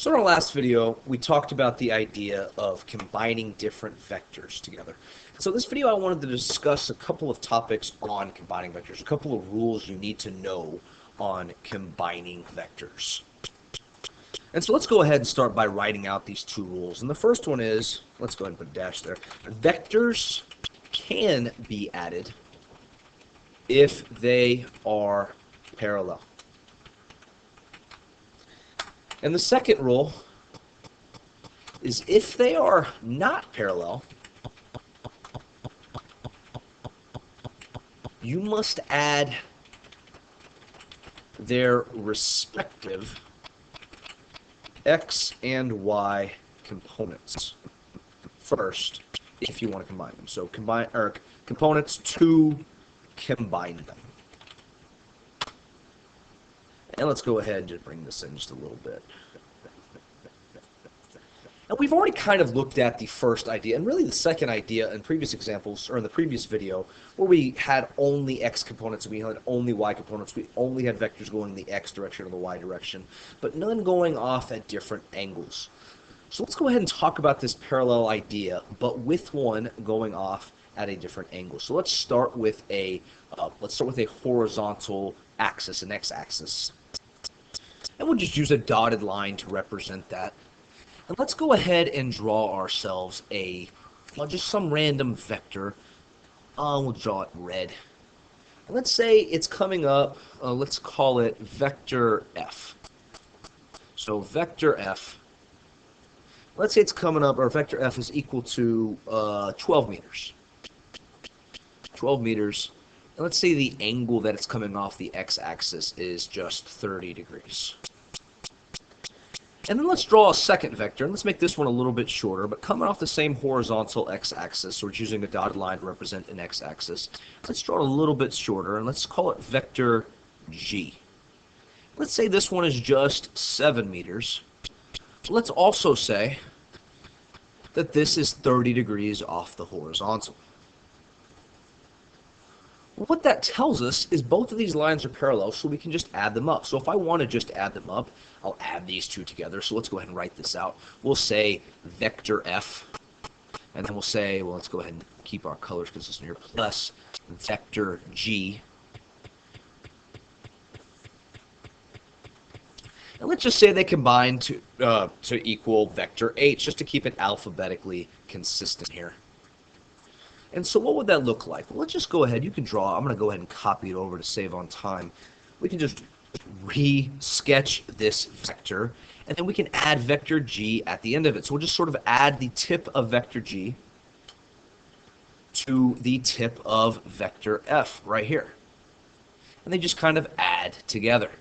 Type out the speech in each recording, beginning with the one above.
So in our last video, we talked about the idea of combining different vectors together. So this video, I wanted to discuss a couple of topics on combining vectors, a couple of rules you need to know on combining vectors. And so let's go ahead and start by writing out these two rules. And the first one is, let's go ahead and put a dash there. Vectors can be added if they are parallel. And the second rule is if they are not parallel, you must add their respective x and y components first if you want to combine them. So components to combine them. And let's go ahead and just bring this in just a little bit. And we've already kind of looked at the first idea, and really the second idea in previous examples, or in the previous video, where we had only x components, and we had only y components. We only had vectors going in the x direction or the y direction, but none going off at different angles. So let's go ahead and talk about this parallel idea, but with one going off at a different angle. So let's start with a horizontal axis, an x-axis. And we'll just use a dotted line to represent that. And let's go ahead and draw ourselves just some random vector. We'll draw it red. And let's say it's coming up, let's call it vector f. So vector f, let's say it's coming up, or vector f is equal to 12 meters. 12 meters. And let's say the angle that it's coming off the x-axis is just 30 degrees. And then let's draw a second vector, and let's make this one a little bit shorter, but coming off the same horizontal x-axis, so we're using a dotted line to represent an x-axis. Let's draw it a little bit shorter, and let's call it vector g. Let's say this one is just 7 meters. Let's also say that this is 30 degrees off the horizontal. What that tells us is both of these lines are parallel, so we can just add them up. So if I want to just add them up, I'll add these two together. So let's go ahead and write this out. We'll say vector f, and then we'll say, well, let's go ahead and keep our colors consistent here, plus vector g. And let's just say they combine to equal vector h, just to keep it alphabetically consistent here. And so what would that look like? Well, let's just go ahead. You can draw. I'm going to go ahead and copy it over to save on time. We can just re-sketch this vector, and then we can add vector g at the end of it. So we'll just sort of add the tip of vector g to the tip of vector f right here. And they just kind of add together.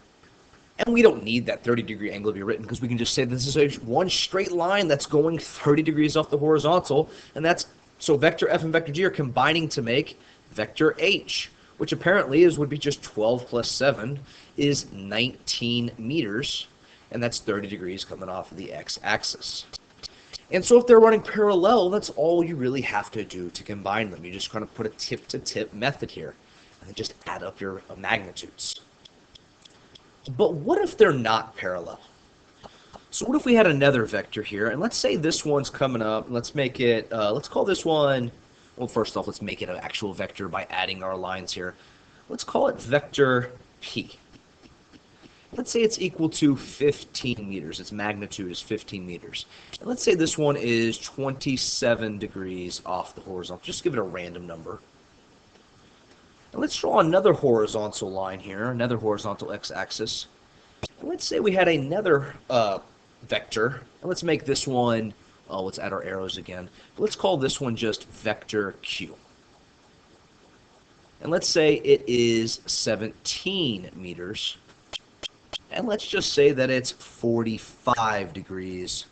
And we don't need that 30-degree angle to be written, because we can just say this is one straight line that's going 30 degrees off the horizontal, and that's so vector f and vector g are combining to make vector h, which apparently would be just 12 plus 7 is 19 meters, and that's 30 degrees coming off of the x-axis. And so if they're running parallel, that's all you really have to do to combine them. You just kind of put a tip-to-tip method here, and then just add up your magnitudes. But what if they're not parallel? So what if we had another vector here, and let's say this one's coming up, let's make it, let's call this one, well, first off, let's make it an actual vector by adding our lines here. Let's call it vector p. Let's say it's equal to 15 meters. Its magnitude is 15 meters. And let's say this one is 27 degrees off the horizontal. Just give it a random number. And let's draw another horizontal line here, another horizontal x-axis. Let's say we had another vector, and let's make this one, let's add our arrows again. Let's call this one just vector q. And let's say it is 17 meters. And let's just say that it's 45 degrees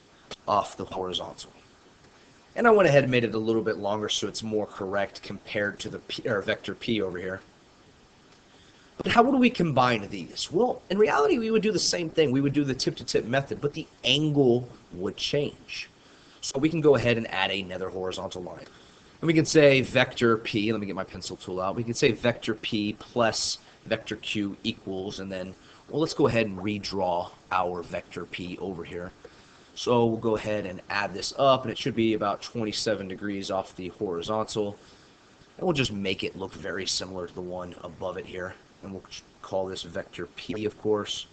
off the horizontal. And I went ahead and made it a little bit longer so it's more correct compared to the vector p over here. But how would we combine these? Well, in reality, we would do the same thing. We would do the tip-to-tip method, but the angle would change. So we can go ahead and add another horizontal line. And we can say vector p, let me get my pencil tool out. We can say vector p plus vector q equals, and then, well, let's go ahead and redraw our vector p over here. So we'll go ahead and add this up, and it should be about 27 degrees off the horizontal. And we'll just make it look very similar to the one above it here. And we'll call this vector P, of course.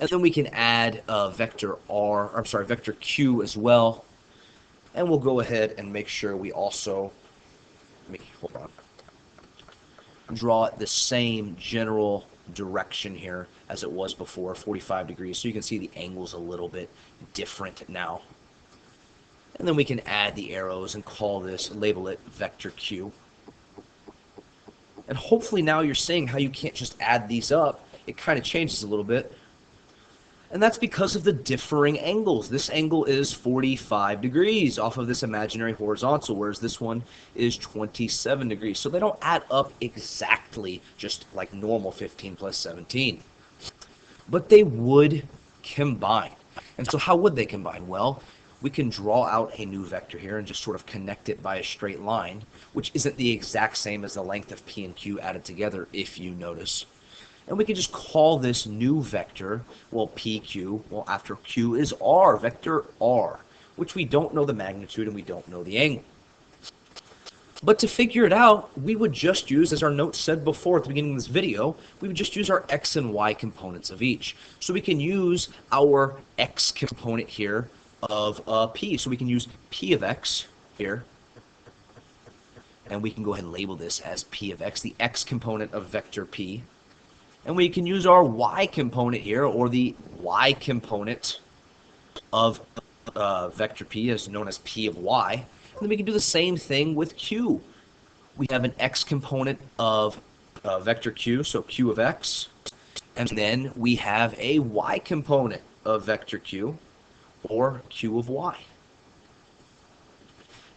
And then we can add vector vector Q as well. And we'll go ahead and make sure we also draw it the same general direction here as it was before, 45 degrees. So you can see the angle's a little bit different now. And then we can add the arrows and label it vector Q. And hopefully now you're seeing how you can't just add these up. It kind of changes a little bit. And that's because of the differing angles. This angle is 45 degrees off of this imaginary horizontal, whereas this one is 27 degrees. So they don't add up exactly just like normal 15 plus 17. But they would combine. And so how would they combine? Well, we can draw out a new vector here and just sort of connect it by a straight line, which isn't the exact same as the length of P and Q added together, if you notice. And we can just call this new vector, well, PQ, well, after Q is R, vector R, which we don't know the magnitude and we don't know the angle. But to figure it out, we would just use, as our note said before at the beginning of this video, we would just use our X and Y components of each. So we can use our X component here of P. So we can use P of X here. And we can go ahead and label this as P of X, the X component of vector P. And we can use our Y component here, or the Y component of vector P, as known as P of Y. And then we can do the same thing with Q. We have an X component of vector Q, so Q of X. And then we have a Y component of vector Q, or Q of Y.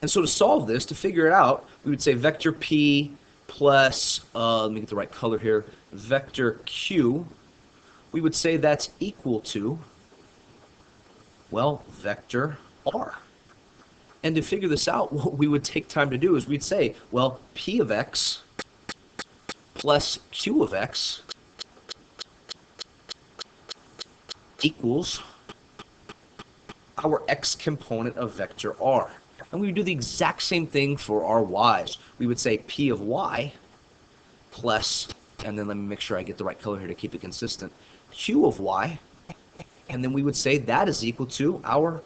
And so to solve this, to figure it out, we would say vector P plus, let me get the right color here, vector Q, we would say that's equal to, well, vector R. And to figure this out, what we would take time to do is we'd say, well, P of X plus Q of X equals our X component of vector R. And we would do the exact same thing for our Y's. We would say P of Y plus, and then let me make sure I get the right color here to keep it consistent, Q of Y, and then we would say that is equal to our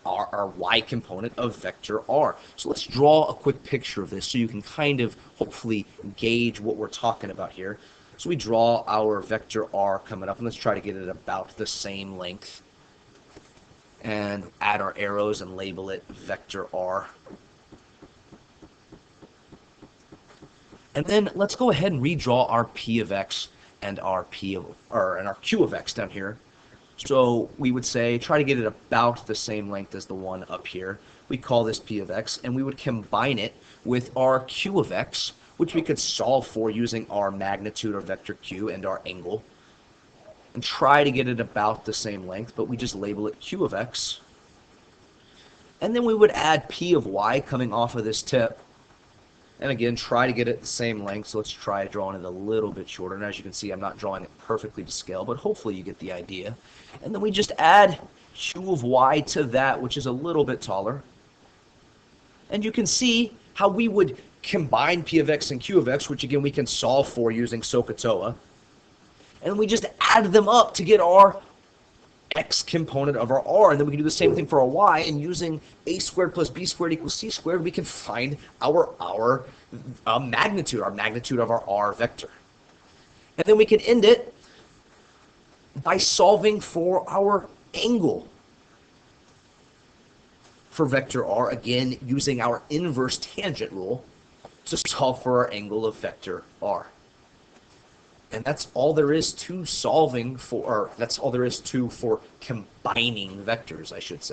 Y component of vector R. So let's draw a quick picture of this so you can kind of hopefully gauge what we're talking about here. So we draw our vector R coming up, and let's try to get it about the same length. And add our arrows and label it vector R. And then let's go ahead and redraw our P of X and our Q of X down here. So we would say try to get it about the same length as the one up here. We call this P of X, and we would combine it with our Q of X, which we could solve for using our magnitude or vector Q and our angle, and try to get it about the same length, but we just label it Q of X. And then we would add P of Y coming off of this tip. And again, try to get it the same length. So let's try drawing it a little bit shorter. And as you can see, I'm not drawing it perfectly to scale, but hopefully you get the idea. And then we just add Q of Y to that, which is a little bit taller. And you can see how we would combine P of X and Q of X, which again we can solve for using SOHCAHTOA. And we just add them up to get our X component of our R. And then we can do the same thing for our Y, and using a squared plus b squared equals c squared, we can find our magnitude of our R vector. And then we can end it by solving for our angle for vector R, again using our inverse tangent rule to solve for our angle of vector R. And that's all there is to solving for, or that's all there is to for combining vectors, I should say.